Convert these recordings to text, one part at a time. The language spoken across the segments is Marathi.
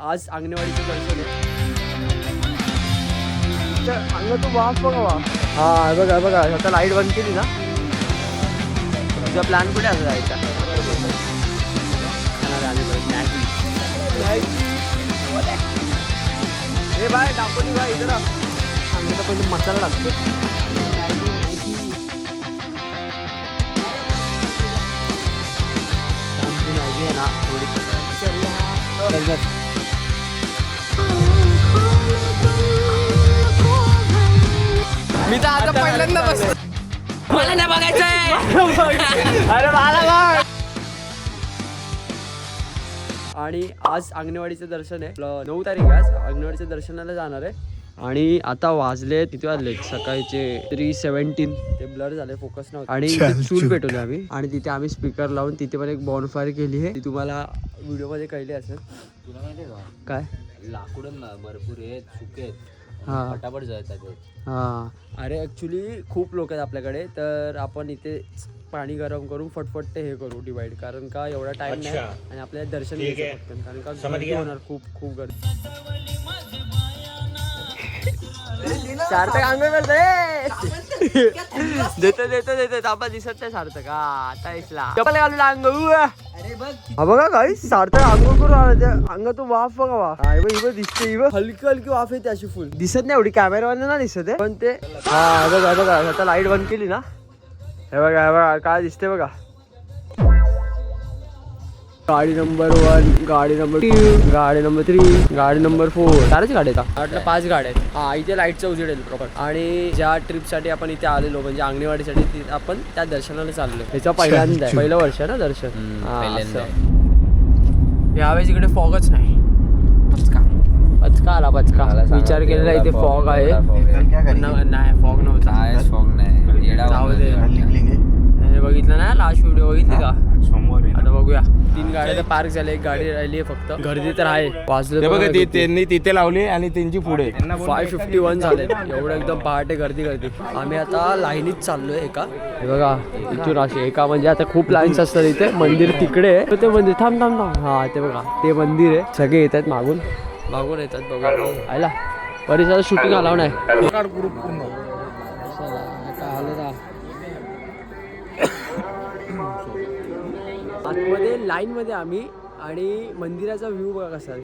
आज अंगणवाडीचं दर्शन आहे. अंगातून वाफ बघा वा. हा बघा बघा आता लाईट बंद केली ना. तुझा प्लॅन कुठे असं जायचा? हे बाय दाखवली बाय इथं अंगाचा पहिले मसाला लागतो. ना थोडी मी तर आता पहिल्यांदा बसतो. मला नाही बघायचंय. अरे मला बघ. आणि आज अंगणवाडीचं दर्शन आहे. 9 तारीख आज अंगणवाडीच्या दर्शनाला जाणार आहे. आणि आता वाजले किती वाजले सकाळचे 3:17. ते ब्लर झाले फोकस नव्हतं. आणि चूल पेटवली आम्ही आणि तिथे आम्ही स्पीकर लावून तिथे पण एक बॉनफायर केली आहे. ती तुम्हाला व्हिडिओ मध्ये कळली असेल. तुला माहिती का काय लाकूड भरपूर आहेत सुके आहेत. हा फटाफट जायचं. हा अरे ऍक्च्युली खूप लोक आहेत आपल्याकडे. तर आपण इथे पाणी गरम करून फटफट ते हे करू डिवाइड. कारण का एवढा टाइम नाही आणि आपल्याला दर्शन घ्यायचं फक्त. कारण का गर्दी होणार खूप खूप गर्दी. सार्थक आंघोळ करतोय. देतो देतो देतो तापा दिसत नाही सार्थक. हा आता इसला चप्पल घालून आंघोळ. हा बघा काही सार्थक आंघोळ करून आला. त्या अंगातून वाफ बघा वा. दिसते हलकी हलकी वाफ येते अशी फुल. दिसत नाही एवढी कॅमेरामध्ये ना दिसत आहे पण ते. हा बघा बघा आता लाईट बंद केली ना. हे बघा हे बघा काय दिसते बघा. गाडी नंबर 1, गाडी नंबर 2, गाडी नंबर 3, गाडी नंबर 4. 4च गाड्या आहेत. वाटलं 5 गाड्या आहेत. हा इथे लाईटचा उजेड येईल प्रॉपर. आणि ज्या ट्रिपसाठी आपण इथे आलेलो म्हणजे अंगणवाडीसाठी आपण त्या दर्शनाला चाललो. त्याचा पहिल्यांदा आहे. पहिलं वर्ष ना दर्शन. यावेळेस इकडे फॉगच नाही. पचका आला पचका. विचार केलेला इथे फॉग आहे. नाही फॉग नव्हता. फॉग नाही. जाऊ दे. हे बघितलं ना लास्ट व्हिडिओ बघितली का? आता बघूया. 3 गाड्या पार्क झाल्या. 1 गाडी राहिली आहे फक्त. गर्दी तर आहे. वाजले त्यांनी तिथे लावली आणि त्यांची पुढे 5:51 झाले. एवढं एकदम पहाटे गर्दी. आम्ही आता लाईनीत चाललोय एका. हे बघा इथून असे एका म्हणजे आता खूप लाईन्स असतात इथे. मंदिर तिकडे आहे. ते मंदिर थांब थांब थांब. हा ते बघा ते मंदिर आहे. सगळे येत आहेत मागून येतात बघा. आयला परिसरात शूटिंग अलाव नाही. आतमध्ये लाईन मध्ये आम्ही. आणि मंदिराचा व्ह्यू बघा कसा आहे.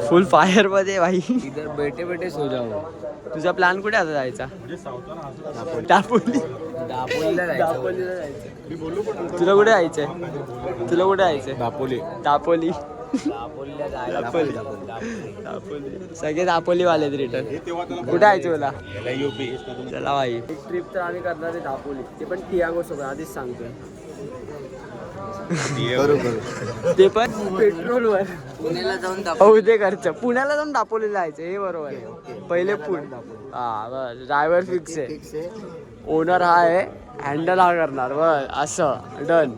फुल फायर मध्ये भाई. इधर बैठे बैठे सो जाओ. तुझा प्लॅन कुठे आता जायचा? दापोलीला जायचं. तुला कुठे जायचंय? दापोली. सगळे दापोली वाले रिटर्न. कुठे जायचं तुला? चला भाई एक ट्रिप तर आम्ही करणार आहे दापोली. ते पण टियागो सोबत. आधीच सांगतोय. ते पण पेट्रोलवर. पुण्याला जाऊन ते खर्च. पुण्याला जाऊन दापोलीला जायचं. हे बरोबर आहे. पहिले हा बस ड्रायव्हर फिक्स आहे. ओनर हा आहे. हँडल हा करणार. बस असं डन.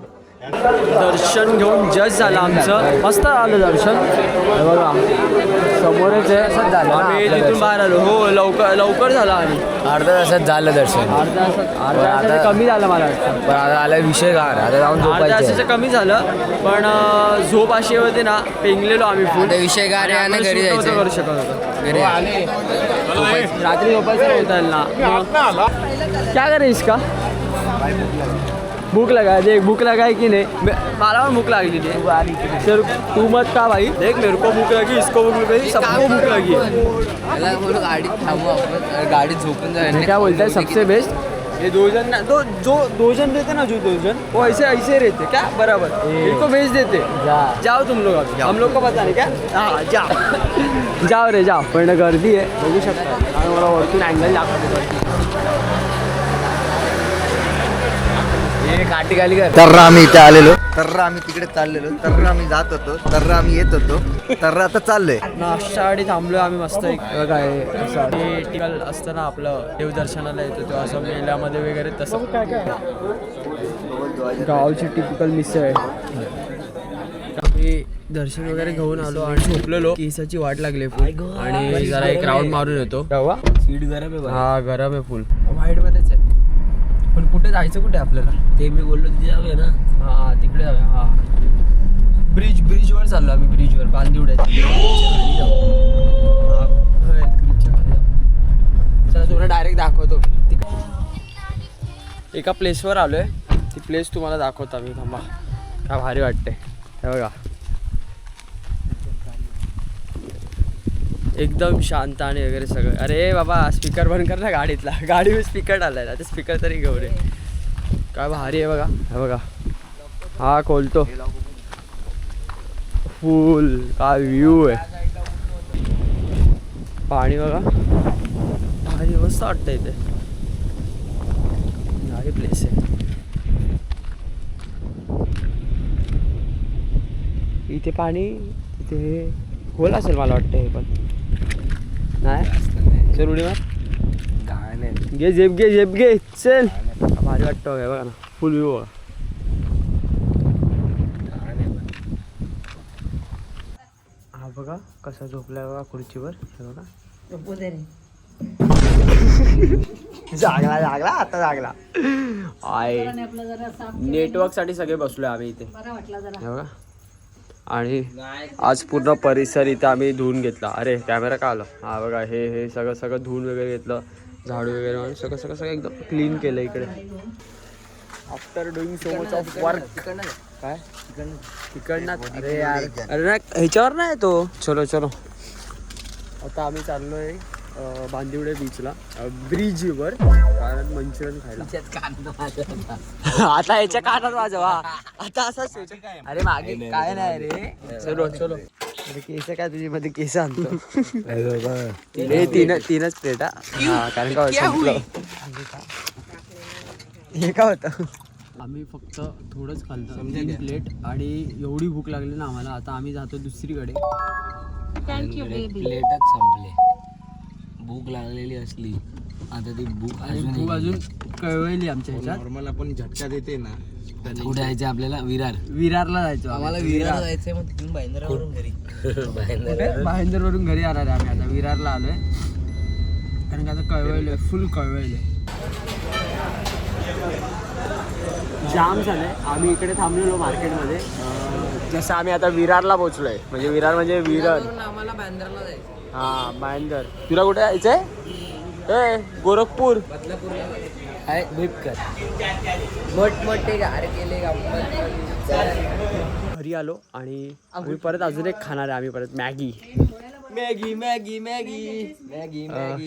दर्शन घेऊन जस्ट झालं आमचं. मस्त आलं दर्शन. हे बघा समोरच आहे. आम्ही तिथून बाहेर आलो. हो लवकर झालं. आणि अर्धा तासात झालं दर्शन. अर्धा तासाचं कमी झालं मला वाटतं. पण आता आला विषय गार. आता जाऊन अर्ध्या तासाचं कमी झालं. पण झोप अशी होती ना. पेंगलेलो आम्ही फुल. विषय गार आहे आणि घरी जायचं. करू शकत होतं. घरी रात्री झोपायचं होतं ना. क्या करे इसका? भूख लगा देख. भूख लगाए कि नहीं? मला पण भूक लागली थी. सर तू मत का भाई. देख मेरे को भूख लगी, इसको भूख लगी, सबको भूख लगी है. गाडीत थांबू आपण. गाडीत झोपून जायचं. क्या बोलता है सबसे बेस्ट ये 2 जन ना. जो 2 जन रहते ना, जो 2 जन वो ऐसे रहते क्या बराबर. इनको भेज देते. जाओ तुम लोग. अभी हम लोग को पता नहीं क्या. हाँ जाओ रे जाओ. पण गर्दी आहे बघू शकता. आणि मला वरतून अँगल दाखवतो. गाठी खाली कर. तर आम्ही इथे आलेलो, तर आम्ही तिकडे चाललेलो, तर आम्ही जात होतो, तर आम्ही येत होतो, तर आता चाललोय. नाश्तासाठी थांबलोय आम्ही मस्त. एक काय असं टिकल असतं ना आपलं देवदर्शनाला येतो तेव्हा असं मेल्यामध्ये वगैरे तसं गावची टिपिकल मिसळ. आम्ही दर्शन वगैरे घेऊन आलो आणि झोपलेलो. केसाची वाट लागली फुल आणि जरा एक राऊंड मारून येतो. सीट गरम आहे. हा गरम आहे फुल. व्हाईट मध्येच आहे. पण कुठे जायचं कुठे आपल्याला? ते मी बोललो तिथे जाऊया ना. हा तिकडे जाऊया. हा ब्रिजवर चाललो आम्ही. ब्रिजवर बांदिवड्यात. चला तुम्हाला डायरेक्ट दाखवतो. एका प्लेसवर आलोय. ती प्लेस तुम्हाला दाखवतो आम्ही. थांबा काय भारी वाटते हे बघा. एकदम शांत आणि वगैरे सगळं. अरे बाबा स्पीकर बंद कर ना गाडीतला. गाडीवर स्पीकर आलाय ना ते स्पीकर तरी घेऊ रे. काय भारी आहे बघा. हे बघा हा खोलतो फुल. काय व्ह्यू आहे. पाणी बघा भारी मस्त वाटतं इथे. भारी प्लेस आहे. इथे पाणी तिथे खोल असेल मला वाटतं. हे पण नाही चल उडी मार. काय नाही घे झेप घे चल. भारी वाटतं हे बघा ना फुल व्ह्यू बघा. हा बघा कसा झोपलाय बघा खुर्चीवर. हे बघा जागला आता जागला. नेटवर्क साठी सगळे बसलोय आम्ही इथे. हे बघा आणि आज पूर्ण परिसर इथं आम्ही धुवून घेतला. अरे कॅमेरा का आला. हा बघा हे सगळं धुवून वगैरे घेतलं. झाडू वगैरे म्हणून सगळं एकदम क्लीन केलं इकडे. After doing so much of work. काय तिकडनं? अरे यार अरे ना ह्याच्यावर नाही तो. चलो आता आम्ही चाललोय बांदिवडे बीचला. ब्रिजवर कारण मंचुरियन खायला. आता याच्या कानात वाजवा. आता असाच. अरे मागे काय नाही रे. चलो अरे केस काय तुझी मध्ये केस आणतो. हे तीनच प्लेट. हा कारण का संपलं. हे काय होतं. आम्ही फक्त थोडंच खाल्लं 3 प्लेट आणि एवढी भूक लागली ना आम्हाला. आता आम्ही जातो दुसरीकडे. प्लेटच संपले. भूक लागलेली असली आता ती भूक अजून कळवली आमच्या ह्याच्यात. नॉर्मल आपण झटका देते ना. कुठे जायचं आपल्याला? विरारला जायचं आम्हाला विरार जायचंय. मग तिथून भाईंदरावरून घरी. भाईंदरवरून घरी येणार आहे आम्ही. आता विरारला आलोय कारण का आता कळवलंय फुल कळवलंय. जाम झालंय. आम्ही इकडे थांबलेलो मार्केटमध्ये. जसं आम्ही आता विरारला पोहोचलोय. म्हणजे विरार म्हणजे विरार. आम्हाला बांद्राला जायचं. हा बांदर. तुला कुठे जायचंय? ए गोरखपूर. मोठमोठे गार केले. घरी आलो आणि आम्ही परत अजून एक खाणार आहे. आम्ही परत मॅगी.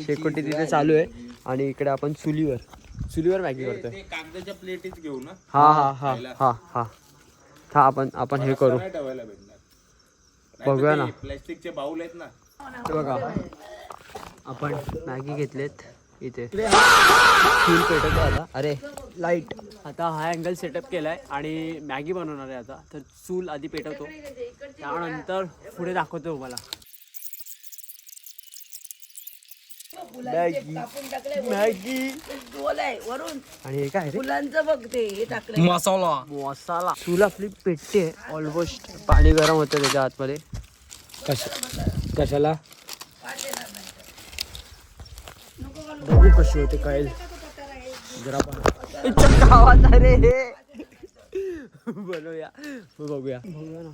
शेकोटी तिथे चालू आहे आणि इकडे आपण चुलीवर मॅगी करतोय. कागदाच्या प्लेटीत घेऊ ना. हा आपण हे करू. बघूया ना. प्लास्टिकचे बाउल आहेत ना. बघा आपण मॅगी घेतलेत इथे. चूल पेटवतो आता. अरे लाईट. आता हा अँगल सेटअप केलाय आणि मॅगी बनवणार आहे आता. तर चूल आधी पेटवतो त्यानंतर पुढे दाखवतो तुम्हाला. मॅगी आणि हे काय फुलांचं बघते मसाला. चूल आपली पेटते ऑलमोस्ट. पाणी गरम होतं त्याच्या आतमध्ये. कशाला? बघू कशी होते कळेल. जरा गावात रे बनवूया. बघूया ना.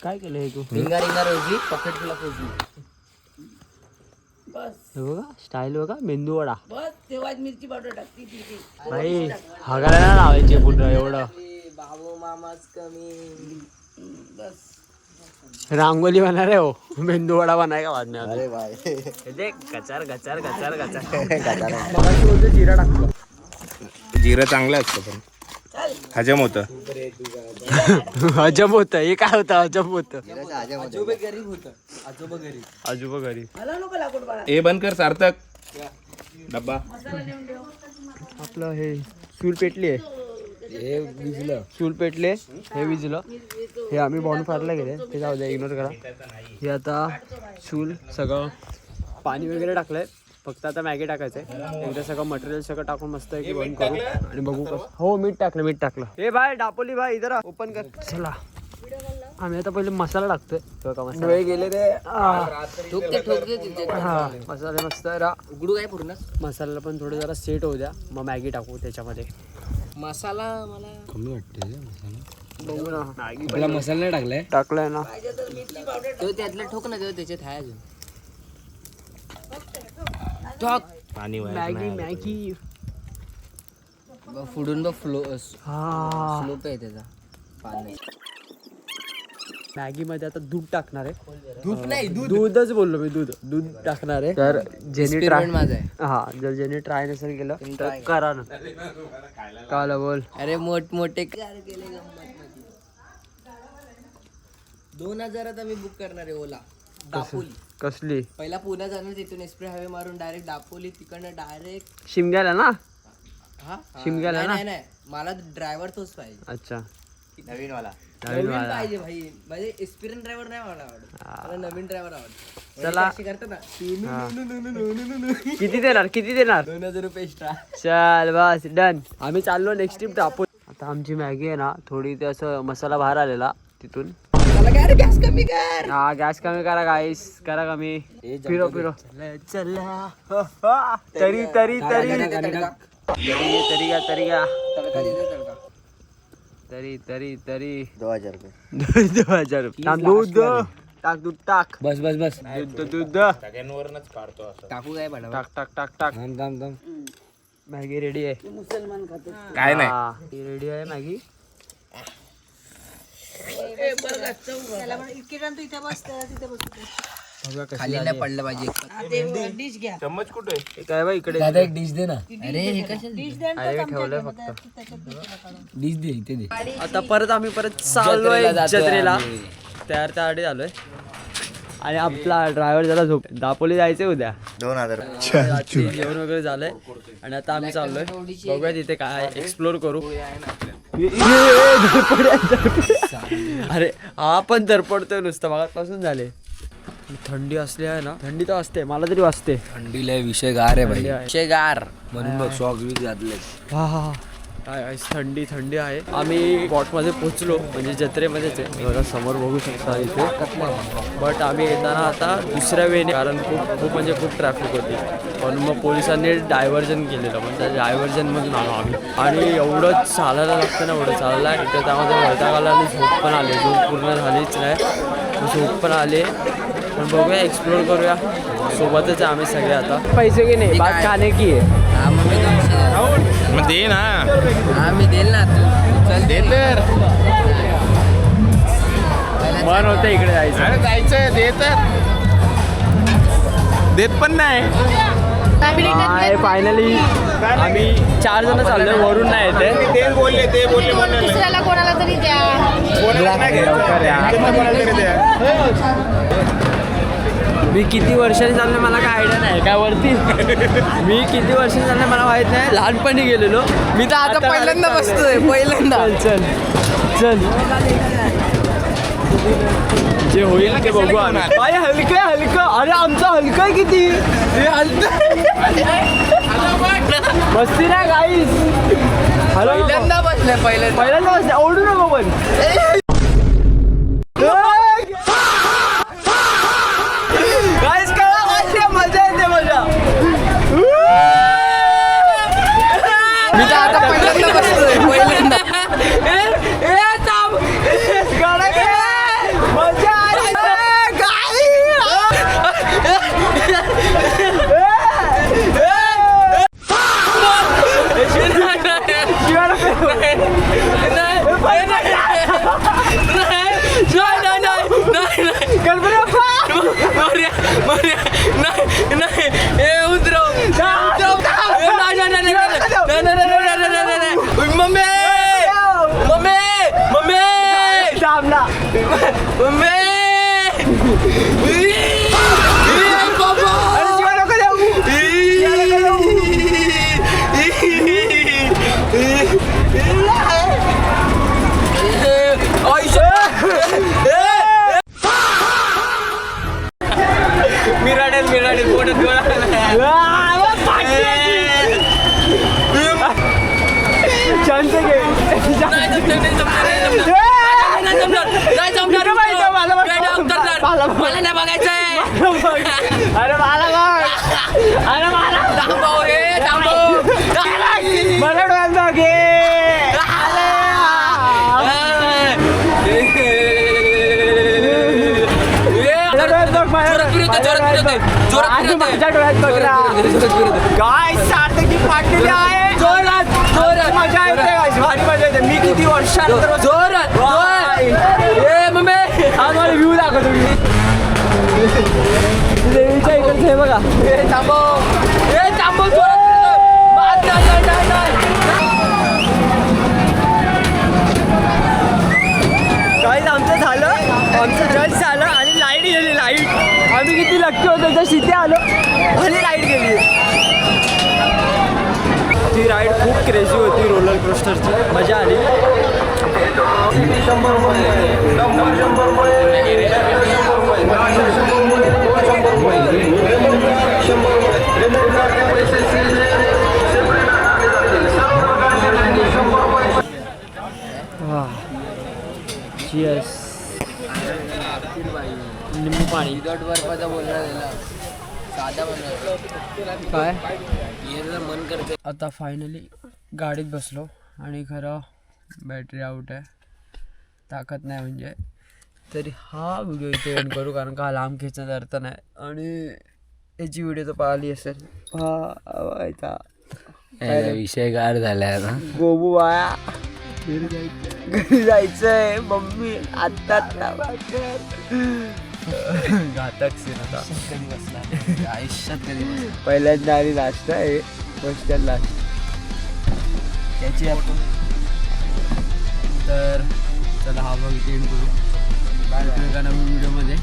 काय केलं हे तू? रिंगा रोजी पॉकेट फुला पोचली. हे बघा स्टाईल बघा. मेंदू वडा. बस तेव्हाच मिरची पावडर टाकती भाई हगायला नाही लावायचे पुढं एवढं. बाबू मामाच कमी. बस रांगोली बना रहे हो, मेंदू वडा बनाएगा बाद में. अरे भाई देख गचार गचार गचार गचार. मगाशी बोलतो जिरा टाकतो. जिरं चांगलं असतं पण हजम होतं. हजम होतं. हे काय होतं हजम होतं. आजोबा गरीब होतं. आजोबा गरीब. आजोबा घरी. मला नको लाकूड बाळा. हे बंद कर सार्थक डब्बा. आपलं हे चूल पेटली आहे. हे विजलं. चूल पेटले, हे विजलं. हे आम्ही बॉन्डफायरला गेले, ते जाऊ द्या, इग्नोर करा. हे आता चूल सगळं पाणी वगैरे टाकलंय, फक्त आता मॅगी टाकायचंय. एकदा सगळं मटेरियल सगळं टाकून मस्त आहे की बंद करू आणि बघू कसं. हो मीठ टाकलं. हे भाई डापोली भाई इधर ओपन कर. चला आम्ही आता पहिले मसाला टाकतोय. मसाला गेले रे. ठोकते तिथे. हा मसाले मस्त उघडू काय पूर्ण मसाल्याला पण थोडं जरा सेट होऊ द्या, मग मॅगी टाकू त्याच्यामध्ये. मसाला मला कमी वाटते मसाला. बघू ना. आपला मसाला नाही टाकलाय. टाकलाय ना. तो त्यातलं ठोक ना, तो त्याच्यात आहे अजून. मॅगी फुडून बघ फ्लो हा स्लोप आहे त्याचा पाणी. मॅगी मध्ये आता दूध टाकणार आहे. दूध नाही दूधच बोललो मी. दूध टाकणार आहे. तर ज्याने ट्राय माझा आहे. हा जर ज्याने ट्राय नसेल केलं तर करा ना. काला बोल. अरे मोठमोठे केले 2000 आम्ही बुक करणार आहे ओला. दापोली कसली पहिला पुण्यात जाणार, तिथून एसप्रे हायवे मारून डायरेक्ट दापोली, तिकडनं डायरेक्ट शिमग्याला ना. हा शिमग्याला ना. नाही मला ड्रायव्हर तोच पाहिजे. अच्छा नवीन वाला. नवीन पाहिजे भाई. म्हणजे एक्सपिरियन्स ड्रायव्हर नाही मला आवडत. मला नवीन ड्रायव्हर आवडत. चला. करतो ना किती देणार 2000 रुपये एक्स्ट्रा. चल बस डन. आम्ही चाललो नेक्स्ट ट्रिप टाकू. आता आमची मॅगी आहे ना, थोडी ते असं मसाला बाहेर आलेला तिथून. गॅस कमी कर. हा गॅस कमी करा गाईस, करा कमी. फिरो चला. तरी तरी तरी तरी तरी 2000 रुपये. 2000 दूध टाक. बस दूध सगळ्यांवरच काढतो असं. टाकू काय बनव. टाक. थांब. मॅगी रेडी आहे. मुसलमान खातो. काय नाही रेडी आहे मॅगी. खाली नाही पडलं पाहिजे. डिश घ्या. चम्मच कुठे काय बा इकडे दादा एक डिश दे ना. अरे हे कशाला डिश द्या ना. आहे ठेवलंय फक्त. डिश दे इथे दे. आता आम्ही परत चाललोय जत्रेला जातोय जत्रेला. आम्ही. तयार त्यासाठी झालोय आणि आपला ड्रायव्हर जरा झोप. दापोली जायचंय उद्या. 2000 रात्री जेवण वगैरे झालंय आणि आता आम्ही चाललोय. बघूया तिथे काय एक्सप्लोर करू. अरे हा पण धरपडतोय नुसतं मागापासून झाले. थंडी असली आहे ना. थंडी तर असते, मला तरी वाजते. थंडीला विषय गार आहे भाई. थंडी आहे. विषय गार म्हणून बघ शॉक वीक घातले. हा काय थंडी आहे. आम्ही बॉटमध्ये पोचलो, म्हणजे जत्रेमध्येच आहे. बघा समोर बघू शकता इथे. बट आम्ही येताना आता दुसऱ्या वेने, कारण खूप ट्रॅफिक होती. म्हणून मग पोलिसांनी डायव्हर्जन केलेलं. पण त्या डायव्हर्जनमधून आलो आम्ही. आणि एवढं चालायला लागतं ना, एवढं चालायला इथं. त्यामध्ये वैताग आला आणि झोप पण आले. झोप पूर्ण झालीच नाही, झोप पण आले. पण बघूया, एक्सप्लोर करूया. सोबतच आम्ही सगळे आता. पैसे की नाही बात खाणे की आहे. मग दे ना. मी देईल ना. चल दे तर. मन होतं इकडे जायचं. अरे जायचं दे तर. देत पण नाही. फायनली आम्ही 4 जण चाललोय. वरून नाही येते. ते बोलले दुसऱ्याला कोणाला तरी द्या. लवकर या. मी किती वर्षांनी चाललोय मला काय आयडिया नाही. काय वरती मी किती वर्षांनी चाललोय मला माहित नाही. लहानपणी गेलेलो मी तर आता पहिल्यांदा बसतोय. पहिल्यांदा. चल जे होईल ते बघू आम्ही. बाई हलकं. अरे आमचं हलकं आहे किती. मस्ती ना गाईस. पहिल्यांदा बसलोय. पहिल्यांदा बसले. ओढू नको पण. गाईस कळा वाटते. मजा येते मजा. मी तर आता पहिल्यांदा बसतोय. पहिल्यांदा. मजा आली. मिराडेल पोटात गोळा शांत घे मला नाही बघायचंय. अरे मला बघ अरे मला थांबव रे थांबव. मला डोळ्यात बघ माझ्या डोळ्यात बघा काय सार्थकी फाटलेली आहे. जोरात जोरात मजा येते भारी मजा येते. मी किती वर्षानंतर जोरात ए मम्मी आम्हाला व्ह्यू दाखवतो मी देवीच्या इकडचं हे बघा. ए थांबव जोरात काही आमचं झालं आमचं जज झालं आणि लाईट गेली. लाईट आम्ही किती लक्की होतो जर इथे आलो आणि लाईट गेली. ती राईड खूप क्रेझी होती रोलर कोस्टरची मजा आली. निंबू पाणी बर्फाचा बोलणार साधा काय मन करते. आता फायनली गाडीत बसलो आणि खरं बॅटरी आउट आहे ताकद नाही म्हणजे तरी हा व्हिडिओ इथे एंड करू कारण का लांब खेचण्याचा अर्थ नाही. आणि याची व्हिडिओ तर पाहिली असेल हा विषय गार झालाय आता. गोबू बाया घरी जायचंय मम्मी आता घातक सीन होता. कधी बसला आयुष्यात कधी बसला. पहिल्यांदा आणि लास्ट आहे बस स्टँड लास्ट त्याची आपण तर चला हा बघ इथे एंड करू एका नवीन व्हिडिओमध्ये.